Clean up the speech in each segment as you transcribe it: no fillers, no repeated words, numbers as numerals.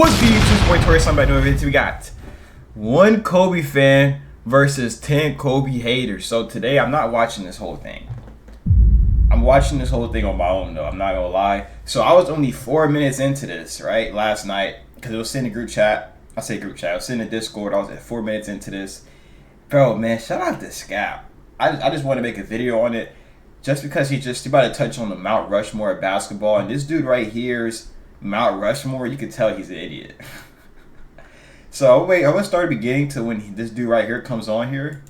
What's the YouTube Sports Tour? Somebody know it. We got one Kobe fan versus 10 Kobe haters. So today I'm not watching this whole thing. I'm watching this whole thing on my own though. I'm not gonna lie. So I was only 4 minutes into this right last night because it was in the group chat. I say group chat. I was in the Discord. I was at 4 minutes into this. Bro, man, shout out to Skap. I just want to make a video on it just because he about to touch on the Mount Rushmore of basketball, and this dude right here is Mount Rushmore. You can tell he's an idiot. So wait, I'm gonna start at the beginning to when this dude right here comes on here,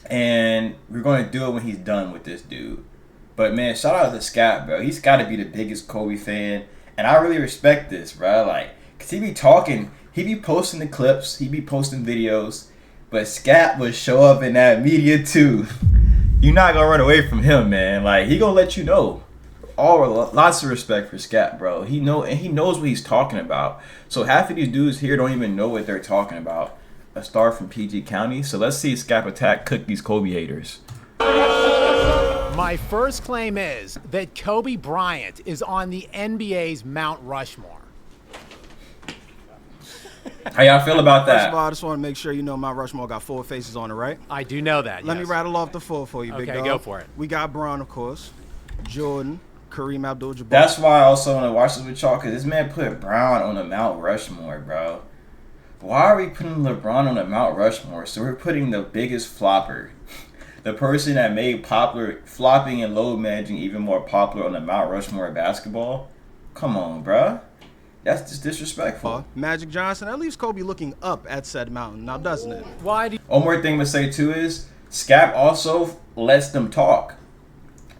and we're gonna do it when he's done with this dude. But man, shout out to Skap, bro. He's got to be the biggest Kobe fan, and I really respect this, bro. Like, cause he be talking, he be posting the clips, he be posting videos, but Skap would show up in that media too. You're not gonna run away from him, man. Like, he gonna let you know. Lots of respect for Skap, bro. He knows what he's talking about. So half of these dudes here don't even know what they're talking about. A star from PG County. So let's see Skap attack Cookie's Kobe haters. My first claim is that Kobe Bryant is on the NBA's Mount Rushmore. How y'all feel about that? First of all, I just want to make sure you know Mount Rushmore got 4 faces on it, right? I do know that, Let me rattle off the 4 for you, big dog. Okay, go for it. We got Bron, of course. Jordan. Kareem Abdul-Jabbar. That's why I also want to watch this with y'all, because this man put Brown on the Mount Rushmore, bro. Why are we putting LeBron on the Mount Rushmore? So we're putting the biggest flopper, the person that made popular flopping and load managing even more popular on the Mount Rushmore of basketball? Come on, bro. That's just disrespectful. Magic Johnson, that leaves Kobe looking up at said mountain, now doesn't it? Why do you... One more thing to say too is Skap also lets them talk.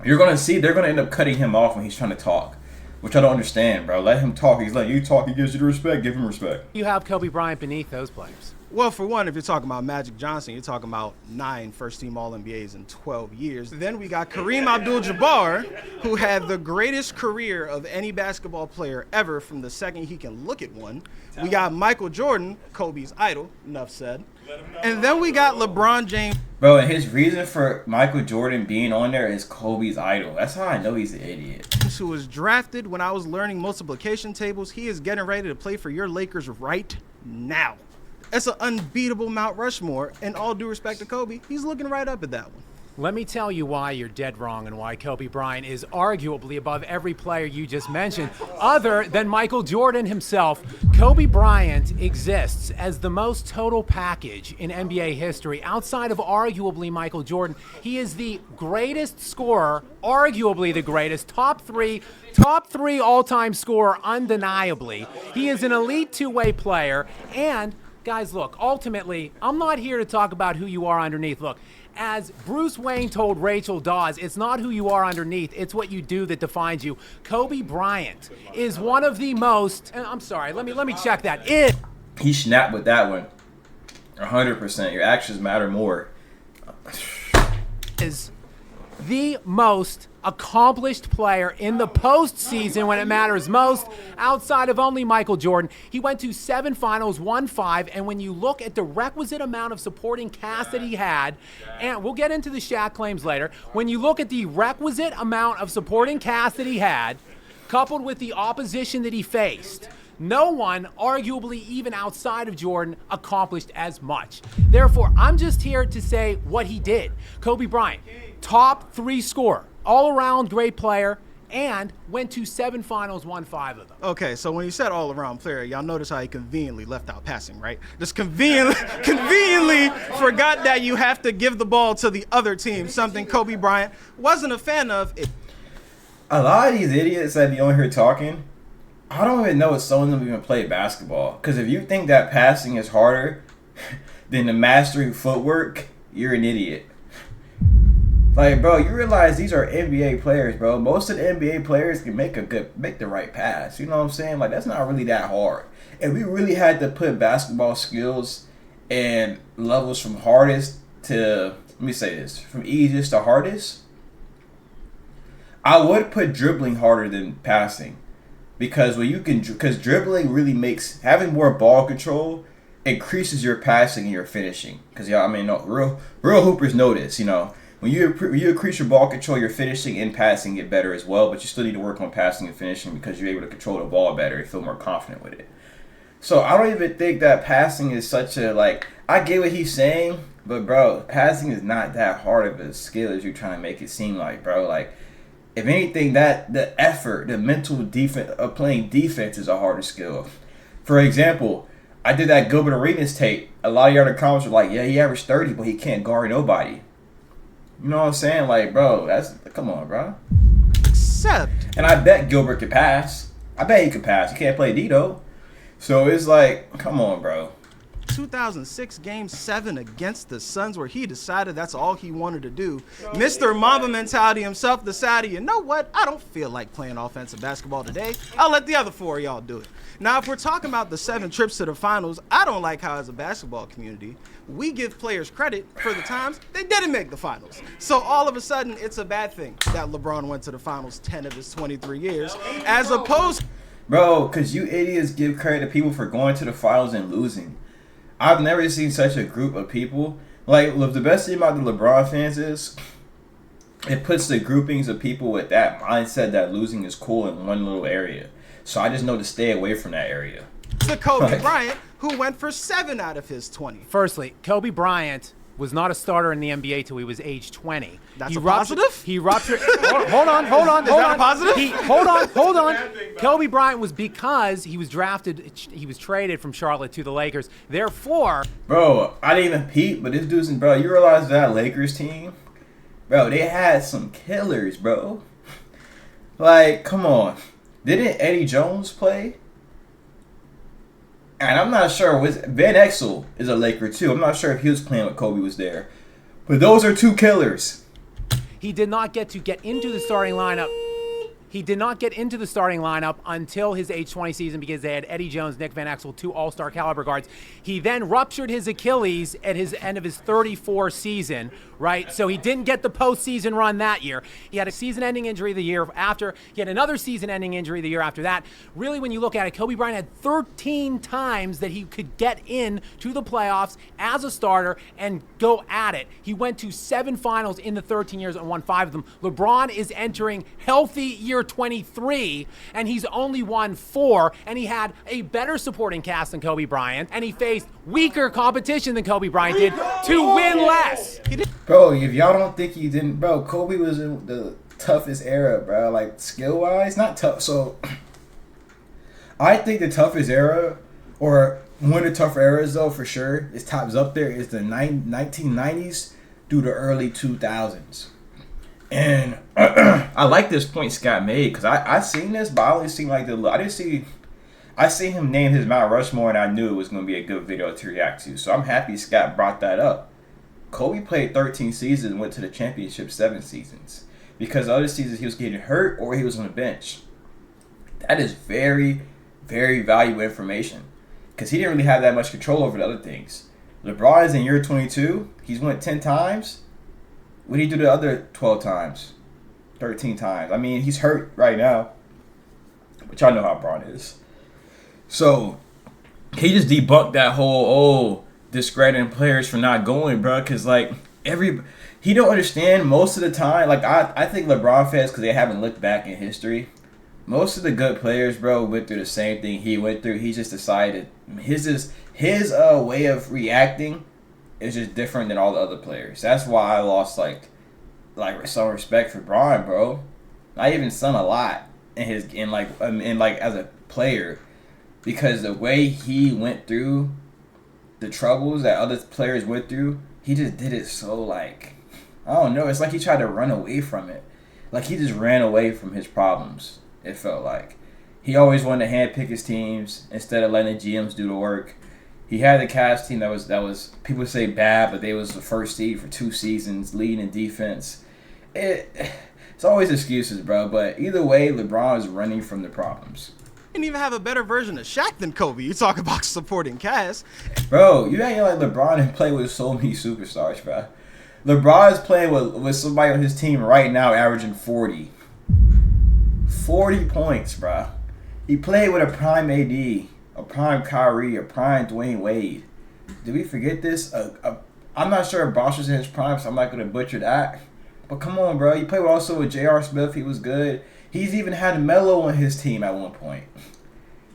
You're going to see they're going to end up cutting him off when he's trying to talk, which I don't understand, bro. Let him talk. He's like, you talk, he gives you the respect. Give him respect. You have Kobe Bryant beneath those players. Well, for one, if you're talking about Magic Johnson, you're talking about 9 first-team All-NBAs in 12 years. Then we got Kareem Abdul-Jabbar, who had the greatest career of any basketball player ever from the second he can look at one. We got Michael Jordan, Kobe's idol, enough said. And then we got LeBron James. Bro, and his reason for Michael Jordan being on there is Kobe's idol. That's how I know he's an idiot. Who was drafted when I was learning multiplication tables. He is getting ready to play for your Lakers right now. That's an unbeatable Mount Rushmore, and all due respect to Kobe, he's looking right up at that one. Let me tell you why you're dead wrong and why Kobe Bryant is arguably above every player you just mentioned, other than Michael Jordan himself. Kobe Bryant exists as the most total package in NBA history. Outside of arguably Michael Jordan, he is the greatest scorer, arguably the greatest, top three all-time scorer, undeniably. He is an elite two-way player, and guys, look, ultimately, I'm not here to talk about who you are underneath. Look, as Bruce Wayne told Rachel Dawes, it's not who you are underneath, it's what you do that defines you. Kobe Bryant is one of the most, and I'm sorry, let me check that. He snapped with that one. 100%. Your actions matter more. Is the most accomplished player in the postseason when it matters most, outside of only Michael Jordan. He went to 7 finals, won 5, and when you look at the requisite amount of supporting cast that he had, and we'll get into the Shaq claims later, when you look at the requisite amount of supporting cast that he had, coupled with the opposition that he faced, no one, arguably even outside of Jordan, accomplished as much. Therefore, I'm just here to say what he did. Kobe Bryant, top 3 scorer, all-around great player, and went to 7 finals, won 5 of them. Okay, so when you said all-around player, y'all notice how he conveniently left out passing, right? Just conveniently forgot that you have to give the ball to the other team, something Kobe Bryant wasn't a fan of. A lot of these idiots that be on here talking, I don't even know if some of them even play basketball. Because if you think that passing is harder than the mastering footwork, you're an idiot. Like, bro, you realize these are NBA players, bro. Most of the NBA players can make the right pass. You know what I'm saying? Like, that's not really that hard. If we really had to put basketball skills and levels from hardest to, let me say this, from easiest to hardest, I would put dribbling harder than passing. Because dribbling really makes, having more ball control increases your passing and your finishing. Because, yeah, I mean, no, real hoopers know this, you know. When you increase your ball control, your finishing and passing get better as well, but you still need to work on passing and finishing because you're able to control the ball better and feel more confident with it. So I don't even think that passing is such a, like, I get what he's saying, but bro, passing is not that hard of a skill as you're trying to make it seem like, bro. Like, if anything, that the effort, the mental defense of playing defense is a harder skill. For example, I did that Gilbert Arenas tape. A lot of y'all in the comments were like, yeah, he averaged 30, but he can't guard nobody. You know what I'm saying? Like, bro, come on, bro. Except, and I bet Gilbert could pass. I bet he could pass. He can't play D though. So it's like, come on, bro. 2006 Game 7 against the Suns, where he decided that's all he wanted to do. Mr. Mamba mentality himself decided, you know what? I don't feel like playing offensive basketball today. I'll let the other 4 of y'all do it. Now, if we're talking about the 7 trips to the finals, I don't like how, as a basketball community, we give players credit for the times they didn't make the finals. So all of a sudden, it's a bad thing that LeBron went to the finals 10 of his 23 years, as opposed... Bro, because you idiots give credit to people for going to the finals and losing. I've never seen such a group of people. Like, look, the best thing about the LeBron fans is it puts the groupings of people with that mindset that losing is cool in one little area. So I just know to stay away from that area. The Kobe Bryant, who went for 7 out of his 20. Firstly, Kobe Bryant was not a starter in the NBA till he was age 20. That's a positive? He ruptured. hold on. Is that a positive? Hold on. Kobe Bryant was because he was drafted. He was traded from Charlotte to the Lakers. Therefore, bro, I didn't even peep, but this dude's bro. You realize that Lakers team, bro? They had some killers, bro. Like, come on. Didn't Eddie Jones play? And I'm not sure. Van Exel is a Laker too. I'm not sure if he was playing when Kobe was there. But those are two killers. he did not get into the starting lineup. He did not get into the starting lineup until his age 20 season because they had Eddie Jones, Nick Van Exel, 2 all-star caliber guards. He then ruptured his Achilles at his end of his 34 season, right? So he didn't get the postseason run that year. He had a season-ending injury the year after. He had another season-ending injury the year after that. Really, when you look at it, Kobe Bryant had 13 times that he could get in to the playoffs as a starter and go at it. He went to 7 finals in the 13 years and won 5 of them. LeBron is entering healthy year 23, and he's only won 4, and he had a better supporting cast than Kobe Bryant, and he faced weaker competition than Kobe Bryant did to win less. Bro, if y'all don't think he didn't, bro, Kobe was in the toughest era, bro. Like, skill-wise, not tough. So, I think the toughest era, or one of the tougher eras, though, for sure, is tops up there, is the 1990s through the early 2000s. And I like this point Scott made because I seen this, but I only seen like I seen him name his Mount Rushmore, and I knew it was going to be a good video to react to. So I'm happy Scott brought that up. Kobe played 13 seasons and went to the championship 7 seasons because the other seasons he was getting hurt or he was on the bench. That is very, very valuable information because he didn't really have that much control over the other things. LeBron is in year 22. He's went 10 times. What did he do the other 12 times? 13 times. I mean, he's hurt right now. But y'all know how Braun is. So, he just debunked that whole, discrediting players for not going, bro. Because, like, he don't understand most of the time. Like, I think LeBron fans, because they haven't looked back in history, most of the good players, bro, went through the same thing he went through. He just decided his way of reacting is just different than all the other players. That's why I lost like some respect for Bron, bro. Not even son a lot in as a player, because the way he went through the troubles that other players went through, he just did it so like, I don't know. It's like he tried to run away from it. Like he just ran away from his problems. It felt like he always wanted to handpick his teams instead of letting the GMs do the work. He had the Cavs team that was people say bad, but they was the first seed for 2 seasons, leading in defense. It's always excuses, bro. But either way, LeBron is running from the problems. Didn't even have a better version of Shaq than Kobe. You talk about supporting cast. Bro, you ain't like LeBron and play with so many superstars, bro. LeBron is playing with somebody on his team right now averaging 40 points, bro. He played with a prime AD. A prime Kyrie, a prime Dwayne Wade. Did we forget this? I'm not sure if Bosh was in his prime, so I'm not going to butcher that. But come on, bro. He played also with J.R. Smith. He was good. He's even had Melo on his team at one point.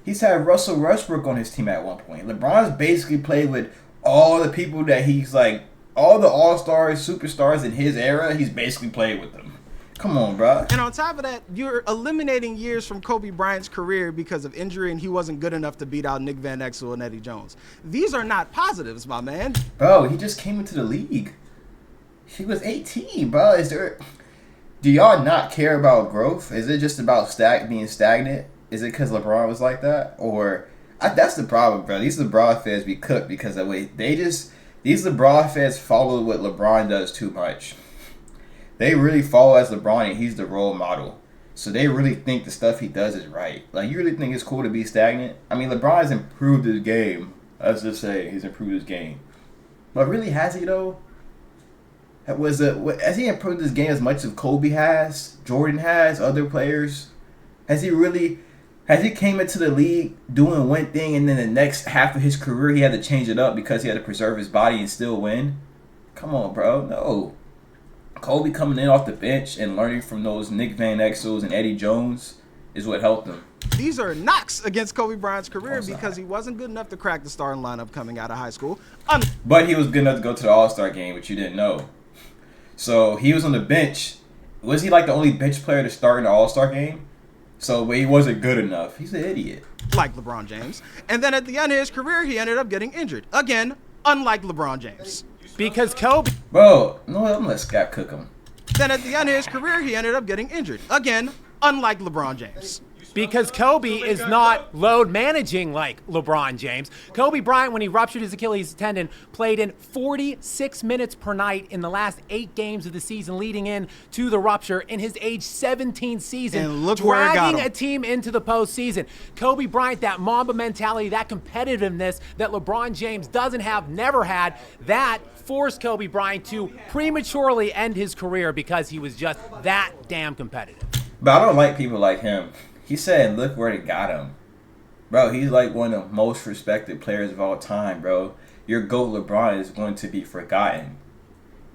He's had Russell Westbrook on his team at one point. LeBron's basically played with all the people that he's like, all the all-stars, superstars in his era, he's basically played with them. Come on, bro. And on top of that, you're eliminating years from Kobe Bryant's career because of injury, and he wasn't good enough to beat out Nick Van Exel and Eddie Jones. These are not positives, my man. Bro, he just came into the league. He was 18, bro. Do y'all not care about growth? Is it just about being stagnant? Is it because LeBron was like that? Or that's the problem, bro. These LeBron fans be cooked because of the way these LeBron fans follow what LeBron does too much. They really follow as LeBron, and he's the role model. So they really think the stuff he does is right. Like, you really think it's cool to be stagnant? I mean, LeBron has improved his game. Let's just say he's improved his game. But really, has he, though? Has he improved his game as much as Kobe has, Jordan has, other players? Has he came into the league doing one thing, and then the next half of his career he had to change it up because he had to preserve his body and still win? Come on, bro. No. Kobe coming in off the bench and learning from those Nick Van Exels and Eddie Jones is what helped him. These are knocks against Kobe Bryant's career because he wasn't good enough to crack the starting lineup coming out of high school. But he was good enough to go to the All-Star game, which you didn't know. So he was on the bench. Was he like the only bench player to start in the All-Star game? So, but he wasn't good enough. He's an idiot. Like LeBron James. And then at the end of his career, he ended up getting injured. Again, unlike LeBron James. Because Kobe... Bro, no, I'm let Skap cook him. Then at the end of his career, he ended up getting injured. Again, unlike LeBron James. Because Kobe is not load managing like LeBron James. Kobe Bryant, when he ruptured his Achilles tendon, played in 46 minutes per night in the last 8 games of the season leading in to the rupture in his age 17 season, and look where it got dragging him. a team into the postseason. Kobe Bryant, that Mamba mentality, that competitiveness that LeBron James doesn't have, never had, that forced Kobe Bryant to prematurely end his career because he was just that damn competitive. But I don't like people like him. He said, look where it got him. Bro, he's like one of the most respected players of all time, bro. Your GOAT LeBron is going to be forgotten.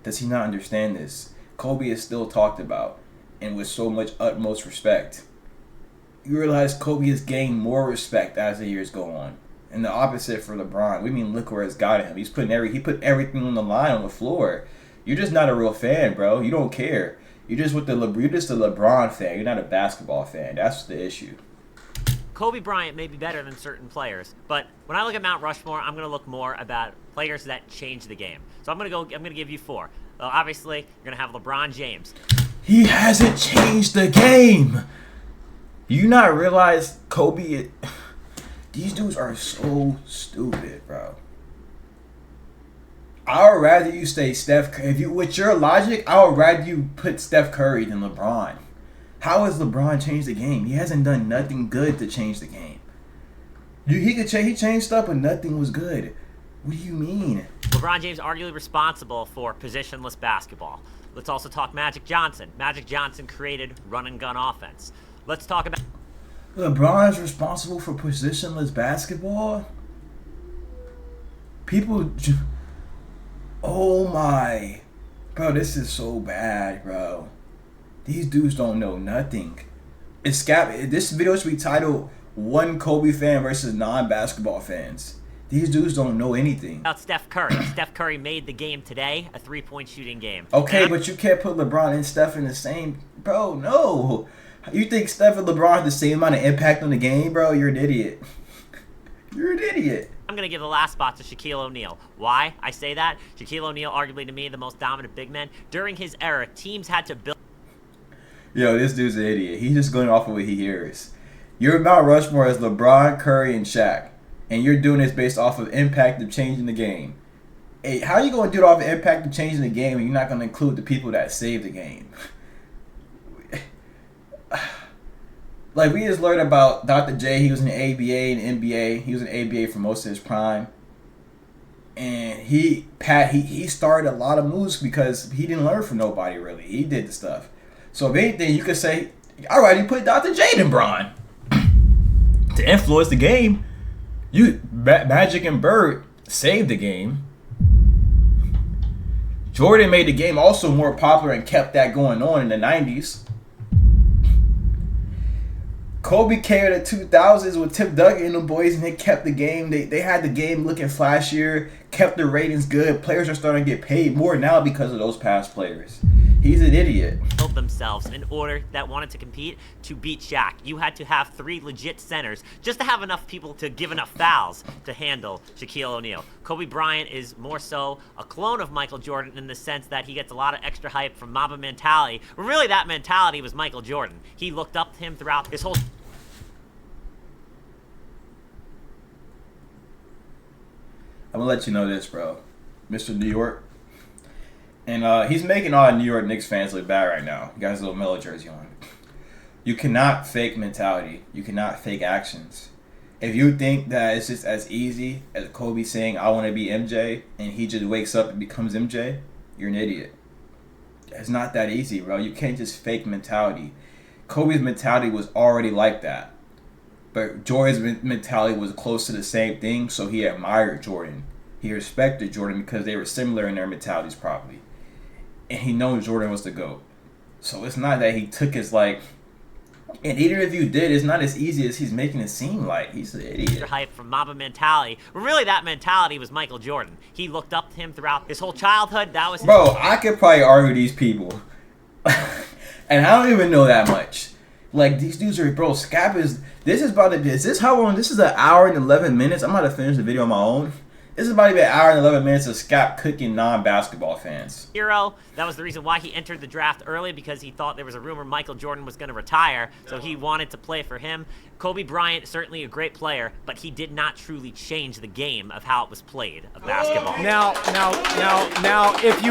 Does he not understand this? Kobe is still talked about, and with so much utmost respect. You realize Kobe has gained more respect as the years go on. And the opposite for LeBron. We mean, look where it's got him. He put everything on the line on the floor. You're just not a real fan, bro. You don't care. You're just a LeBron fan. You're not a basketball fan. That's the issue. Kobe Bryant may be better than certain players, but when I look at Mount Rushmore, I'm going to look more about players that change the game. So I'm going to give you 4. Obviously, you're going to have LeBron James. He hasn't changed the game. Do you not realize Kobe? These dudes are so stupid, bro. I would rather you say Steph Curry. With your logic, I would rather you put Steph Curry than LeBron. How has LeBron changed the game? He hasn't done nothing good to change the game. He changed stuff, but nothing was good. What do you mean? LeBron James arguably responsible for positionless basketball. Let's also talk Magic Johnson. Magic Johnson created run and gun offense. Let's talk about... LeBron is responsible for positionless basketball? People... Oh my. Bro, this is so bad, bro. These dudes don't know nothing. This video should be titled One Kobe Fan versus Non-Basketball Fans. These dudes don't know anything. About Steph Curry. Steph Curry made the game today a 3-point shooting game. Okay, but you can't put LeBron and Steph in the same... Bro, no. You think Steph and LeBron have the same amount of impact on the game, bro? You're an idiot. You're an idiot. I'm going to give the last spot to Shaquille O'Neal. Why I say that? Shaquille O'Neal, arguably to me, the most dominant big man. During his era, teams had to build... Yo, this dude's an idiot. He's just going off of what he hears. Your Mount Rushmore is LeBron, Curry, and Shaq. And you're doing this based off of impact of changing the game. Hey, how are you going to do it off of impact of changing the game and you're not going to include the people that saved the game? Like, we just learned about Dr. J. He was in the ABA and NBA. He was in the ABA for most of his prime. And he started a lot of moves because he didn't learn from nobody, really. He did the stuff. So, if anything, you could say, all right, you put Dr. J and Bron to influence the game. Magic and Bird saved the game. Jordan made the game also more popular and kept that going on in the 90s. Kobe came in the 2000s with Tim Duncan and the boys, and they kept the game. They had the game looking flashier, kept the ratings good. Players are starting to get paid more now because of those past players. He's an idiot. Built themselves in order that wanted to compete to beat Shaq. You had to have 3 legit centers just to have enough people to give enough fouls to handle Shaquille O'Neal. Kobe Bryant is more so a clone of Michael Jordan in the sense that he gets a lot of extra hype from Mamba mentality. But really, that mentality was Michael Jordan. He looked up to him throughout his whole... I'm gonna let you know this, bro. Mr. New York. And he's making all the New York Knicks fans look bad right now. He got his little Melo jersey on. You cannot fake mentality. You cannot fake actions. If you think that it's just as easy as Kobe saying, I want to be MJ, and he just wakes up and becomes MJ, you're an idiot. It's not that easy, bro. You can't just fake mentality. Kobe's mentality was already like that. But Jordan's mentality was close to the same thing, so he admired Jordan. He respected Jordan because they were similar in their mentalities probably. And he knows Jordan was the GOAT. So it's not that he took his, like... And even if you did, it's not as easy as he's making it seem like. He's an idiot. Hype from Mamba mentality. But really, that mentality was Michael Jordan. He looked up to him throughout his whole childhood. That was... Bro, I could probably argue these people. And I don't even know that much. Like, these dudes are... Bro, Skap is... This is about to be... Is this how long? This is an hour and 11 minutes. I'm about to finish the video on my own. This is about to be an hour and 11 minutes of Skap cooking non-basketball fans. Hero. That was the reason why he entered the draft early, because he thought there was a rumor Michael Jordan was going to retire, so he wanted to play for him. Kobe Bryant, certainly a great player, but he did not truly change the game of how it was played of basketball. Now, if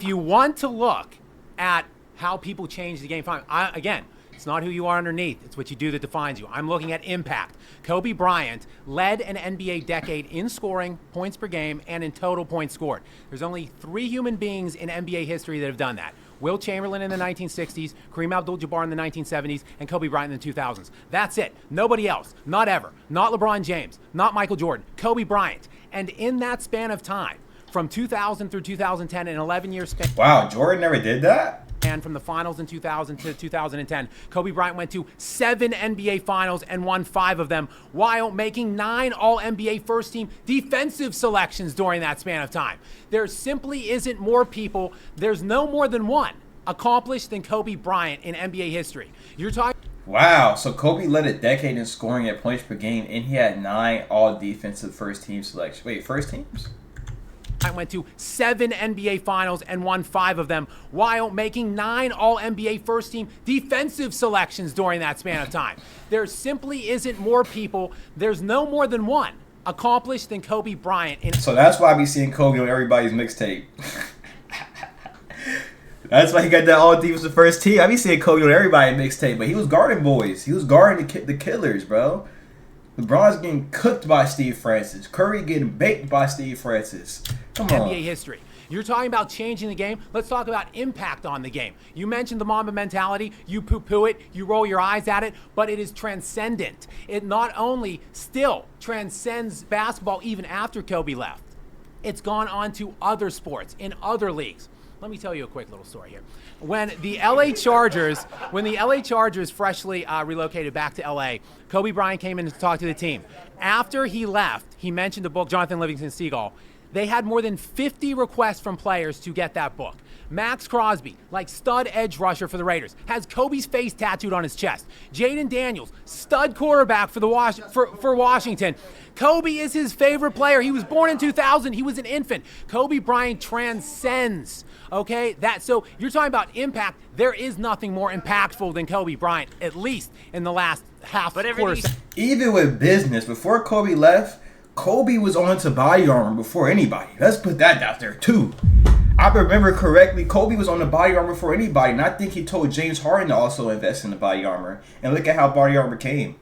you want to look at how people change the game, fine. Again, it's not who you are underneath. It's what you do that defines you. I'm looking at impact. Kobe Bryant led an NBA decade in scoring, points per game, and in total points scored. There's only 3 human beings in NBA history that have done that. Wilt Chamberlain in the 1960s, Kareem Abdul-Jabbar in the 1970s, and Kobe Bryant in the 2000s. That's it. Nobody else. Not ever. Not LeBron James. Not Michael Jordan. Kobe Bryant. And in that span of time, from 2000 through 2010, an 11-year span. Wow, Jordan never did that? And from the finals in 2000 to 2010, Kobe Bryant went to 7 NBA finals and won 5 of them, while making 9 All-NBA first-team defensive selections during that span of time. There simply isn't more people, there's no more than one, accomplished than Kobe Bryant in NBA history. You're talking... Wow, so Kobe led a decade in scoring at points per game, and he had 9 all-defensive first-team selections. Wait, first teams? I went to 7 NBA finals and won 5 of them, while making 9 All-NBA first-team defensive selections during that span of time. There simply isn't more people, there's no more than one, accomplished than Kobe Bryant. So that's why I be seeing Kobe on everybody's mixtape. That's why he got that all-defensive first team. I be seeing Kobe on everybody's mixtape, but he was guarding boys. He was guarding the killers, bro. LeBron's getting cooked by Steve Francis. Curry getting baked by Steve Francis. Come on. NBA history. You're talking about changing the game. Let's talk about impact on the game. You mentioned the Mamba mentality. You poo-poo it. You roll your eyes at it. But it is transcendent. It not only still transcends basketball even after Kobe left. It's gone on to other sports in other leagues. Let me tell you a quick little story here. When the LA Chargers freshly relocated back to LA, Kobe Bryant came in to talk to the team. After he left, he mentioned the book Jonathan Livingston Seagull. They had more than 50 requests from players to get that book. Max Crosby, like stud edge rusher for the Raiders, has Kobe's face tattooed on his chest. Jaden Daniels, stud quarterback for Washington. Kobe is his favorite player. He was born in 2000. He was an infant. Kobe Bryant transcends. Okay, so you're talking about impact. There is nothing more impactful than Kobe Bryant, at least in the last quarter. Even with business, before Kobe left, Kobe was on to body armor before anybody. Let's put that out there too. I remember correctly, Kobe was on the body armor before anybody, and I think he told James Harden to also invest in the body armor. And look at how body armor came.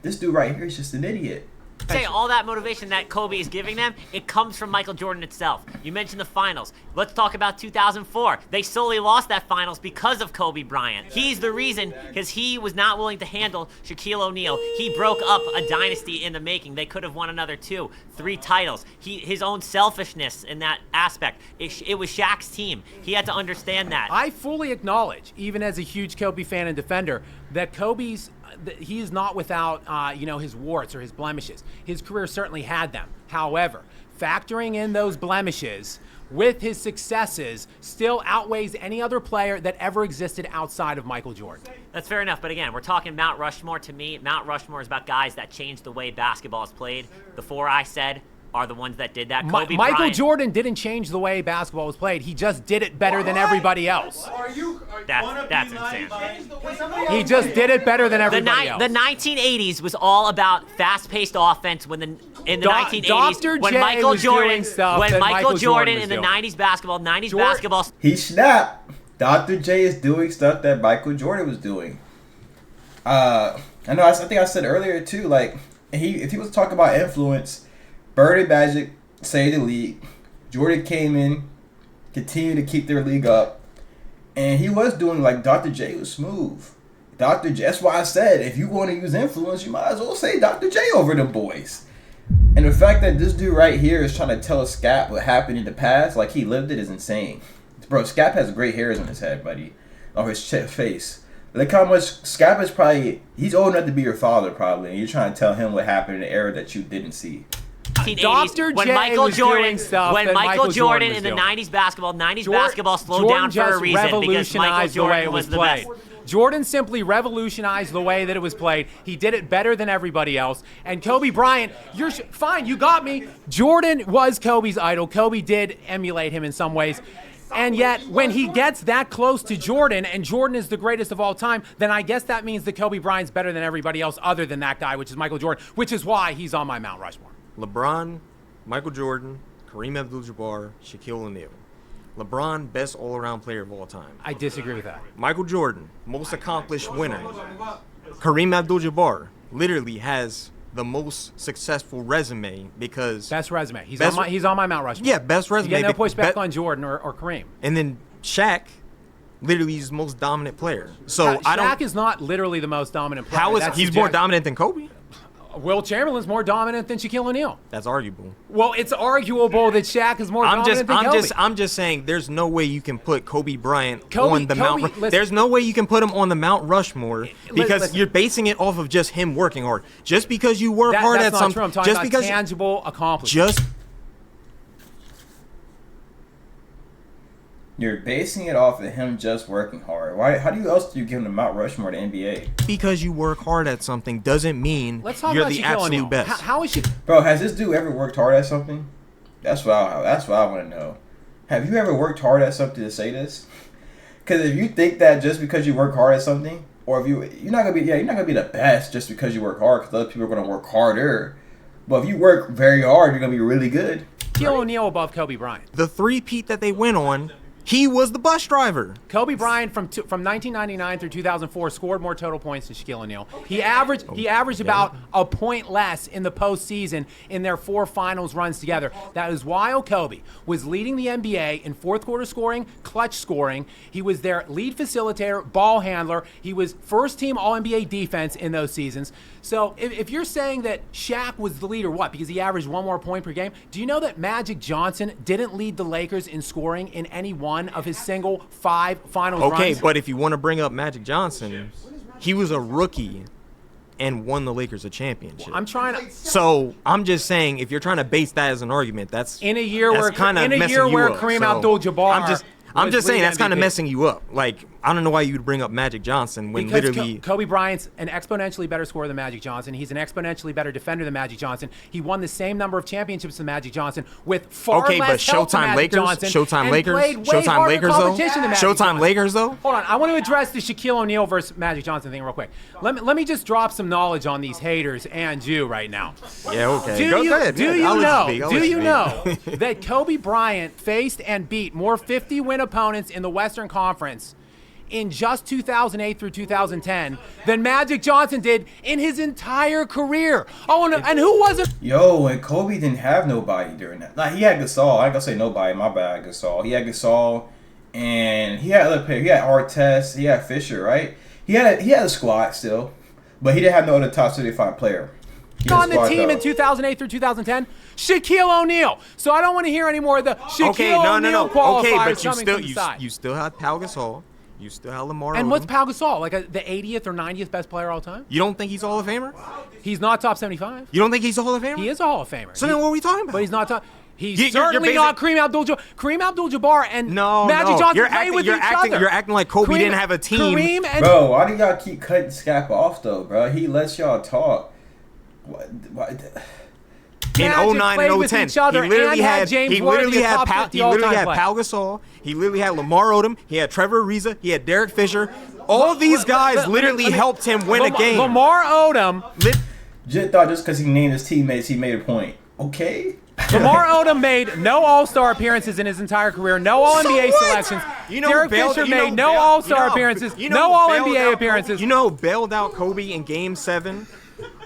This dude right here is just an idiot. Say all that motivation that Kobe is giving them, it comes from Michael Jordan itself. You mentioned the finals. Let's talk about 2004. They solely lost that finals because of Kobe Bryant. He's the reason, because he was not willing to handle Shaquille O'Neal. He broke up a dynasty in the making. They could have won another 2, 3 titles. His own selfishness in that aspect. It was Shaq's team. He had to understand that. I fully acknowledge, even as a huge Kobe fan and defender, that he is not without, his warts or his blemishes. His career certainly had them. However, factoring in those blemishes with his successes still outweighs any other player that ever existed outside of Michael Jordan. That's fair enough, but again, we're talking Mount Rushmore. To me, Mount Rushmore is about guys that changed the way basketball is played. The 4 I said are the ones that did that. Kobe Michael Bryant, Jordan didn't change the way basketball was played. He just did it better than everybody else. That's insane. He just did it better than everybody else. The 1980s was all about fast-paced offense. In the 1980s, Dr. when J Michael was Jordan, doing stuff when that Michael Michael Jordan Jordan in the was doing. 90s basketball, He snapped. Dr. J is doing stuff that Michael Jordan was doing. I know. I think I said earlier too. Like if he was talking about influence, Bird and Magic saved the league. Jordan came in, continued to keep their league up, and he was doing like Dr. J was smooth. Dr. J. That's why I said if you want to use influence, you might as well say Dr. J over the boys. And the fact that this dude right here is trying to tell Skap what happened in the past, like he lived it, is insane. Bro, Skap has gray hairs on his head, buddy. Or his face. Look how much Skap is probably... He's old enough to be your father, probably. And you're trying to tell him what happened in the era that you didn't see. Dr. when J Michael was Jordan, doing stuff when that Michael Jordan was in the doing. 90s basketball slowed Jordan down for a just reason because Michael revolutionized the way Jordan it was was the played. best. Jordan simply revolutionized the way that it was played. He did it better than everybody else. And Kobe Bryant, you're fine, you got me. Jordan was Kobe's idol. Kobe did emulate him in some ways. And yet, when he gets that close to Jordan, and Jordan is the greatest of all time, then I guess that means that Kobe Bryant's better than everybody else other than that guy, which is Michael Jordan, which is why he's on my Mount Rushmore. LeBron, Michael Jordan, Kareem Abdul-Jabbar, Shaquille O'Neal. LeBron, best all-around player of all time. I disagree with that. Michael Jordan, most accomplished winner. Kareem Abdul-Jabbar literally has the most successful resume because... Best resume. He's on my Mount Rushmore. Yeah, best resume. You get no pushback on Jordan or Kareem. And then Shaq, literally is the most dominant player. So Shaq is not literally the most dominant player. How is That's he's more subjective. dominant than Kobe? Will Chamberlain's more dominant than Shaquille O'Neal. That's arguable. Well, it's arguable that Shaq is more dominant than Kobe. I'm just saying there's no way you can put Kobe Bryant Kobe- on the Kobe- Mount. listen. There's no way you can put him on the Mount Rushmore because listen. you're basing it off of just him working hard. Just because you work hard That's at not something, true. I'm talking just about because tangible accomplishments. just You're basing it off of him just working hard. Why? How else do you give him the Mount Rushmore to NBA? because you work hard at something doesn't mean Let's talk you're about the Shaquille absolute O'Neal. best. How is she? Bro, has this dude ever worked hard at something? That's what I want to know. Have you ever worked hard at something to say this? Because if you think that just because you work hard at something, or if you're not gonna be the best just because you work hard, because other people are gonna work harder. But if you work very hard, you're gonna be really good. Shaquille O'Neal above Kobe Bryant. The three-peat that they went on, he was the bus driver. Kobe Bryant from 1999 through 2004 scored more total points than Shaquille O'Neal. He averaged about a point less in the postseason in their 4 finals runs together. That is while Kobe was leading the NBA in fourth quarter scoring, clutch scoring. He was their lead facilitator, ball handler. He was first team All-NBA defense in those seasons. So if you're saying that Shaq was the leader, what? Because he averaged 1 more point per game? Do you know that Magic Johnson didn't lead the Lakers in scoring in any one of his single 5 finals Okay, runs? but if you want to bring up Magic Johnson, he was a rookie and won the Lakers a championship. I'm trying to. So I'm just saying, if you're trying to base that as an argument, that's In a year that's where kinda in a messing year you where up. Kareem So Abdul-Jabbar I'm was just saying league that's kind of MVP. messing you up. Like, I don't know why you would bring up Magic Johnson when Because literally Kobe Bryant's an exponentially better scorer than Magic Johnson. He's an exponentially better defender than Magic Johnson. He won the same number of championships than Magic Johnson with far okay, but less help than Showtime Magic Lakers, Johnson. Showtime and Lakers, played way Showtime harder Lakers though, competition than Magic Showtime Johnson. Lakers though. Hold on, I want to address the Shaquille O'Neal versus Magic Johnson thing real quick. Let me just drop some knowledge on these haters and you right now. Yeah, okay. Do Go you, ahead. do Yeah, you know? I'll Do let you know speak. that Kobe Bryant faced and beat more 50-win opponents in the Western Conference in just 2008 through 2010 than Magic Johnson did in his entire career. Oh, and who wasn't? Yo, and Kobe didn't have nobody during that. Like, he had Gasol. I ain't gonna say nobody. My bad, Gasol. He had Gasol, and he had other players. He had Artest. He had Fisher, right? He had a squad still, but he didn't have no other top 75 player. On the team in 2008 through 2010, Shaquille O'Neal. So I don't want to hear any more of the Shaquille O'Neal qualifiers Okay, but coming from the side. you still have Pau Gasol. You still have Lamar And Odom. what's Pau Gasol? Like the 80th or 90th best player all time? You don't think he's a Hall of Famer? He's not top 75. You don't think he's a Hall of Famer? He is a Hall of Famer. So then what are we talking about? But he's not top. He's You're certainly not Kareem Abdul-Jabbar. Kareem Abdul-Jabbar and Magic Johnson play with each other. You're acting like Kobe didn't have a team. Kareem and Bro, why do y'all keep cutting Skap off though, bro? He lets y'all talk. What? In Magic 09 played and with 010, each other he literally and had had James he Worthy, literally a had top Pau, 50 he literally all-time had player. Pau Gasol, he literally had Lamar Odom, he had Trevor Ariza, he had Derek Fisher. All these guys literally helped him win a game. Lamar Odom. Just thought just because he named his teammates, he made a point. Okay. Lamar Odom made no All-Star appearances in his entire career, no All-NBA selections. Derek Fisher made no All-Star appearances, no All-NBA appearances. You know who bailed out Kobe in Game 7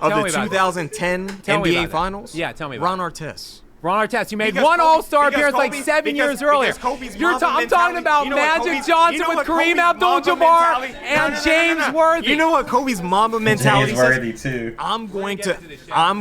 of Tell the me about 2010 Tell me NBA about it. Finals? Yeah, tell me about Ron Artest. Ron Artest, you made Because one Kobe- All-Star because appearance like Kobe- 7 years because earlier. Kobe's I'm Mamba talking mentality- about you know what Magic Kobe's- Johnson you know with what Kareem Kobe's Mamba Abdul-Jabbar mentality- and No. James Worthy. You know what Kobe's Mamba mentality James says? Worthy too. I'm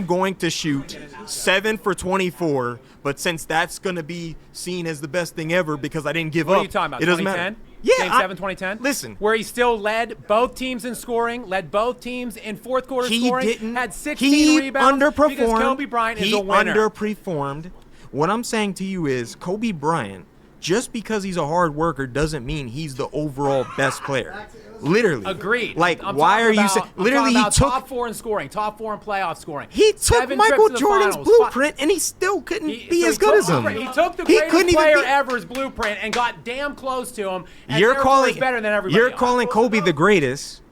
going to shoot 7 for 24, but since that's going to be seen as the best thing ever because I didn't give What up. are you talking about, It doesn't 2010? matter. Yeah, Game 7, 2010? Listen. Where he still led both teams in scoring, led both teams in fourth quarter He scoring, didn't. had 16 He rebounds underperformed. because Kobe Bryant is he a winner. underperformed. What I'm saying to you is Kobe Bryant, just because he's a hard worker doesn't mean he's the overall best player. Literally. Agreed. Like, I'm why talking are you about- saying? I'm Literally, talking he about took top 4 in scoring, top 4 in playoff scoring. he took 7 trips Michael to the Jordan's finals. blueprint, and he still couldn't be as good as him. He took the He greatest couldn't even player be- ever's blueprint and got damn close to him. And You're therefore calling is better than everybody You're else. calling Kobe the greatest,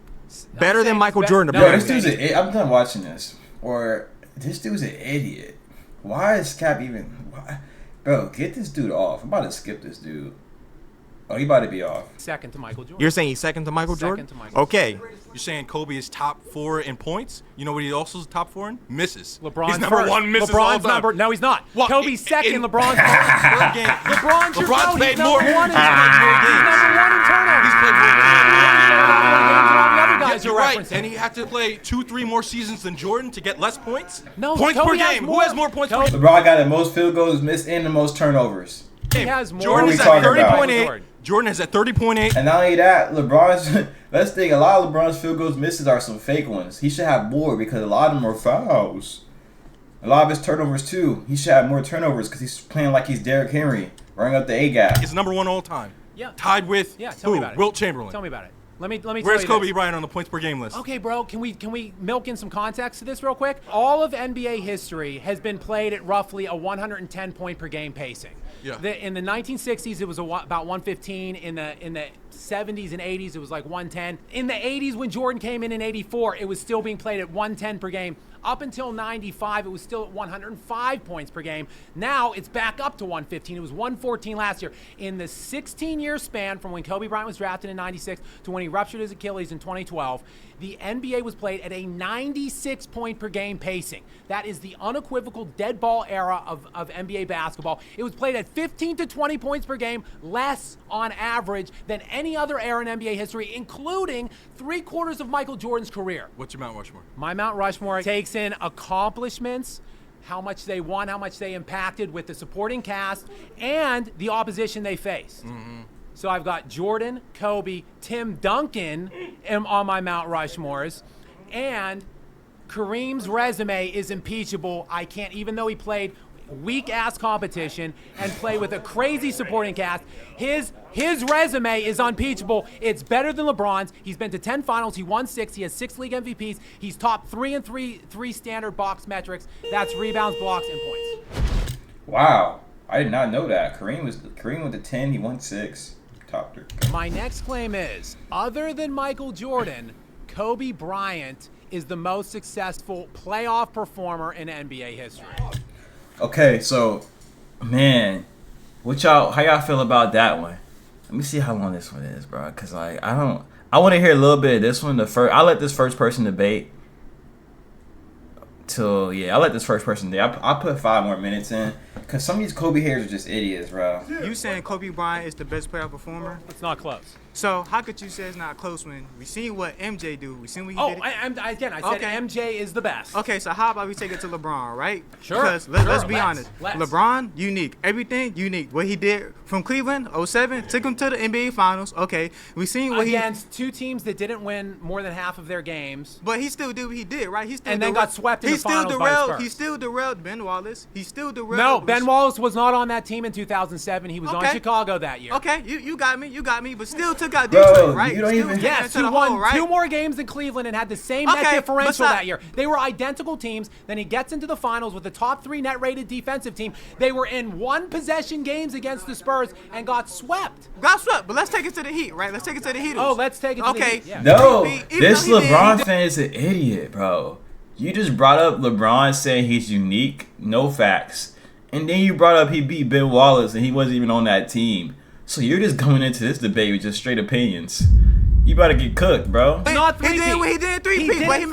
better than saying Michael he's Jordan. No, Yo, I'm this dude's I'm done watching this. Or this dude's an idiot. Why is Skap even? Why? Bro, get this dude off. I'm about to skip this dude. Oh, he about to be off. Second to Michael Jordan. You're saying he's second to Michael Second Jordan? to Michael Okay. You're saying Kobe is top 4 in points? You know what he also is top 4 in? Misses. LeBron's He's number first. 1 misses all LeBron's time. number. No, he's not. What? Kobe's second. In- LeBron's Per game. LeBron's your LeBron's goat. played He's more. number 1 in He's played more He's games. number 1 in turnovers. He's played more All the other guys You're you're right, referencing. and he had to play 2-3 more seasons than Jordan to get less points. No, points Kobe per has game. more. Who has more points Kobe- per game? LeBron got the most field goals missed and the most turnovers. He has more. Jordan What is are we at talking about? 30.8. Jordan is at 30.8. And not only that, LeBron's. Let's think. A lot of LeBron's field goals misses are some fake ones. He should have more because a lot of them are fouls. A lot of his turnovers too. He should have more turnovers because he's playing like he's Derrick Henry, running up the A gap. Is number 1 all time. Yeah. Tied with Yeah, tell me who? about it. Wilt Chamberlain. Tell me about it. Let me Where's tell you Kobe this. Bryant on the points per game list? Okay, bro, can we milk in some context to this real quick? All of NBA history has been played at roughly a 110 point per game pacing. Yeah. In the 1960s, it was about 115. In the 70s and 80s, it was like 110. In the 80s, when Jordan came in '84, it was still being played at 110 per game. Up until 95, it was still at 105 points per game. Now it's back up to 115. It was 114 last year. In the 16-year span from when Kobe Bryant was drafted in '96 to when he ruptured his Achilles in 2012, the NBA was played at a 96 point per game pacing. That is the unequivocal dead ball era of NBA basketball. It was played at 15 to 20 points per game, less on average than any other era in NBA history, including 3/4 of Michael Jordan's career. What's your Mount Rushmore? My Mount Rushmore takes in accomplishments, how much they won, how much they impacted with the supporting cast, and the opposition they faced. So I've got Jordan, Kobe, Tim Duncan on my Mount Rushmores, and Kareem's resume is impeachable. I can't, even though he played weak-ass competition and play with a crazy supporting cast, his resume is unimpeachable. It's better than LeBron's. He's been to 10 finals. He won 6. He has 6 league MVPs. He's top 3 in three standard box metrics. That's rebounds, blocks, and points. Wow, I did not know that. Kareem went to 10. He won 6. Top 3. My next claim is, other than Michael Jordan, Kobe Bryant is the most successful playoff performer in NBA history. Okay, so, man, how y'all feel about that one? Let me see how long this one is, bro. Cause like I want to hear a little bit of this one. I'll let this first person debate. I'll let this first person debate. I'll put 5 more minutes in. Cause some of these Kobe haters are just idiots, bro. You saying Kobe Bryant is the best playoff performer? It's not close. So how could you say it's not close when we seen what MJ do? We seen what he did. I said MJ is the best. Okay, so how about we take it to LeBron, right? Sure. Because let's be honest. Let's. LeBron, unique. Everything unique. What he did from Cleveland, 07, took him to the NBA Finals. Okay, we seen what against 2 teams that didn't win more than half of their games. But he still did what he did, right? He still and then got swept in the finals by the Spurs. He still derailed Ben Wallace. He still derailed. No, Ben Wallace was not on that team in 2007. He was on Chicago that year. Okay, you got me, but still took out Detroit, right? You don't even. Yes, he won 2 more games in Cleveland and had the same net differential that year. They were identical teams. Then he gets into the finals with the top 3 net rated defensive team. They were in 1 possession games against the Spurs and got swept. But let's take it to the Heat, right? Let's take it to the Heat. Oh, let's take it to the Heat. Yeah. No, this LeBron fan is an idiot, bro. You just brought up LeBron saying he's unique, no facts. And then you brought up he beat Ben Wallace and he wasn't even on that team. So you're just going into this debate with just straight opinions. You about to get cooked, bro. Not 3 He did 3-peat, but he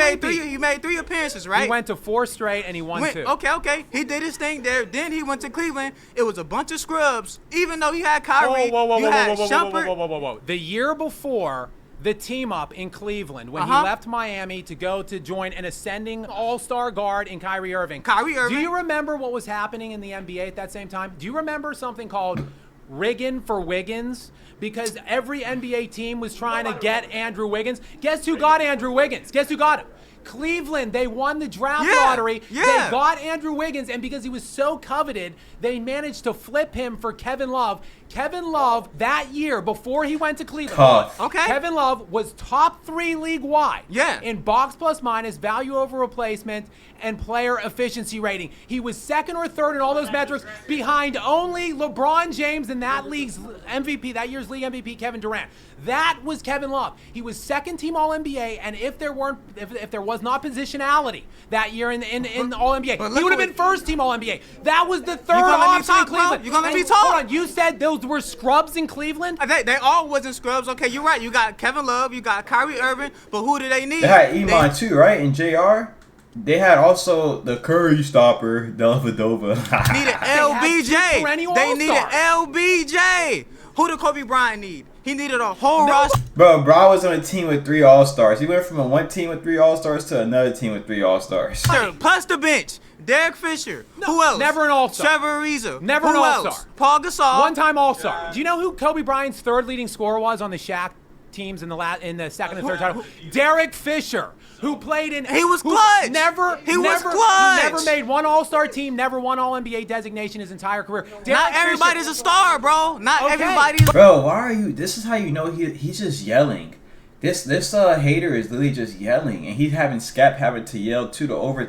made 3 appearances, right? He went to 4 straight and he won 2. Okay. He did his thing there. Then he went to Cleveland. It was a bunch of scrubs. Even though he had Kyrie, you had Shumpert. The year before the team up in Cleveland when he left Miami to go to join an ascending all-star guard in Kyrie Irving. Do you remember what was happening in the NBA at that same time? Do you remember something called Riggin for Wiggins? Because every NBA team was trying to get Andrew Wiggins. Guess who got Andrew Wiggins? Guess who got him? Cleveland. They won the draft lottery. They got Andrew Wiggins, and because he was so coveted, they managed to flip him for Kevin Love. Kevin Love, that year, before he went to Cleveland, Kevin Love was top 3 league-wide in box plus minus, value over replacement, and player efficiency rating. He was 2nd or 3rd in all those metrics behind only LeBron James and that league's MVP, that year's league MVP, Kevin Durant. That was Kevin Love. He was 2nd team All-NBA, and if there was not positionality that year in All-NBA, he would have been 1st team All-NBA. That was the 3rd option in Cleveland. You're gonna be talk. Hold on, you said those were scrubs in Cleveland? They all wasn't scrubs. Okay, you're right. You got Kevin Love, you got Kyrie Irving, but who do they need? They had Iman too, right? And JR. They had also the Curry stopper, Dellavedova. Needed LBJ. They needed LBJ. Who did Kobe Bryant need? He needed a whole roster. Bro, was on a team with 3 All-Stars. He went from one team with 3 All-Stars to another team with 3 All-Stars. Plus the bench. Derek Fisher. Who else? Never an All-Star. Trevor Ariza. Never an All-Star. Else? Paul Gasol. One-time All-Star. Do you know who Kobe Bryant's 3rd leading scorer was on the Shaq teams in the 2nd and 3rd title? Derek Fisher, who played in. He was clutch. He never made one All-Star team. Never won All-NBA designation his entire career. Not everybody's a star, bro. Not everybody's. Bro, why are you? This is how you know he's just yelling. This hater is literally just yelling, and he's having Skap having to yell too to over.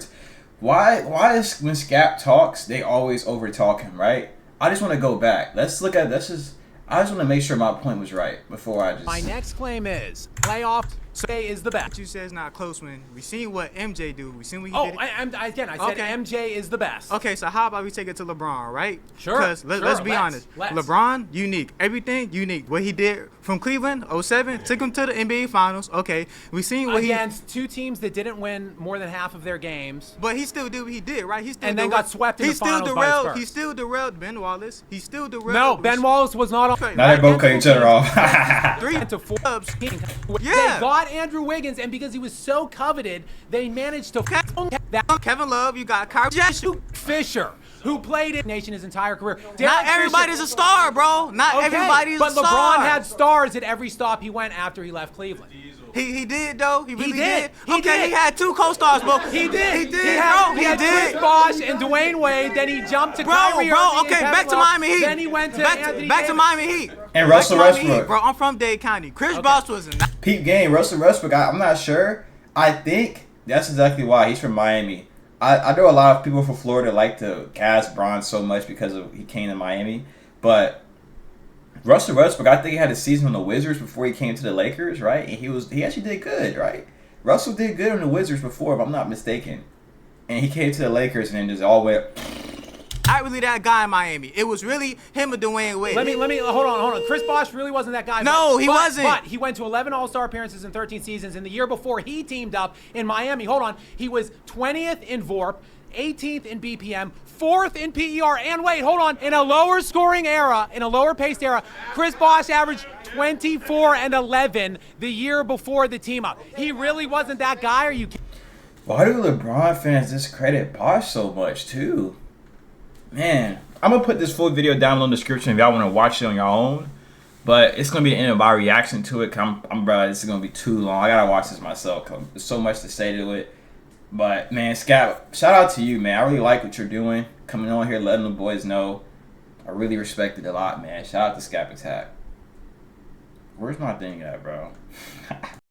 Why is when Skap talks they always overtalk him, right? I just want to go back. Let's look at this. I just want to make sure my point was right before I just. My next claim is playoff is the best. You said it's not close when we seen what MJ do. We seen what he did. I said MJ is the best. Okay, so how about we take it to LeBron, right? Sure. Because let's be honest. LeBron, unique. Everything unique. What he did from Cleveland, 07, took him to the NBA Finals. Okay, we seen what against 2 teams that didn't win more than half of their games. But he still did what he did, right? He still then got swept in the finals by the Spurs. He still derailed Ben Wallace. He still derailed. No, Ben Wallace was not on. Now they both cut each other off. 3 to 4. They got Andrew Wiggins, and because he was so coveted, they managed to Kevin Love, you got Kyrie Fisher, who played in nation his entire career. Not everybody's a star, bro. Not everybody's a star. But LeBron had stars at every stop he went after he left Cleveland. He did though. He really did. He did. He had 2 co-stars, bro. He did. He had Chris Bosh and Dwayne Wade. Then he jumped to Kyrie Irving. Okay, back to Miami Heat. Then he went to back to Miami Heat. And Russell Westbrook. Bro, I'm from Dade County. Chris Bosh was in peep game. Russell Westbrook. I'm not sure. I think that's exactly why he's from Miami. I know a lot of people from Florida like to cast Bron so much because he came to Miami, but Russell Westbrook, I think he had a season on the Wizards before he came to the Lakers, right? And he actually did good, right? Russell did good on the Wizards before, if I'm not mistaken. And he came to the Lakers and then just all went. not really that guy in Miami. It was really him or Dwayne Wade. Let me hold on. Chris Bosh really wasn't that guy. No, he wasn't. But he went to 11 All-Star appearances in 13 seasons. And the year before he teamed up in Miami, hold on, he was 20th in VORP, 18th in BPM, 4th in PER, and wait, hold on, in a lower scoring era, in a lower paced era, Chris Bosh averaged 24 and 11 the year before the team up. He really wasn't that guy. Are you kidding? Why do LeBron fans discredit Bosh so much too? Man, I'm gonna put this full video down below in the description if y'all want to watch it on your own. But it's gonna be the end of my reaction to it. Cause I'm bro, this is gonna be too long. I gotta watch this myself. Cause there's so much to say to it. But man, Skap, shout out to you, man. I really like what you're doing. Coming on here, letting the boys know. I really respect it a lot, man. Shout out to Skap Attack. Where's my thing at, bro?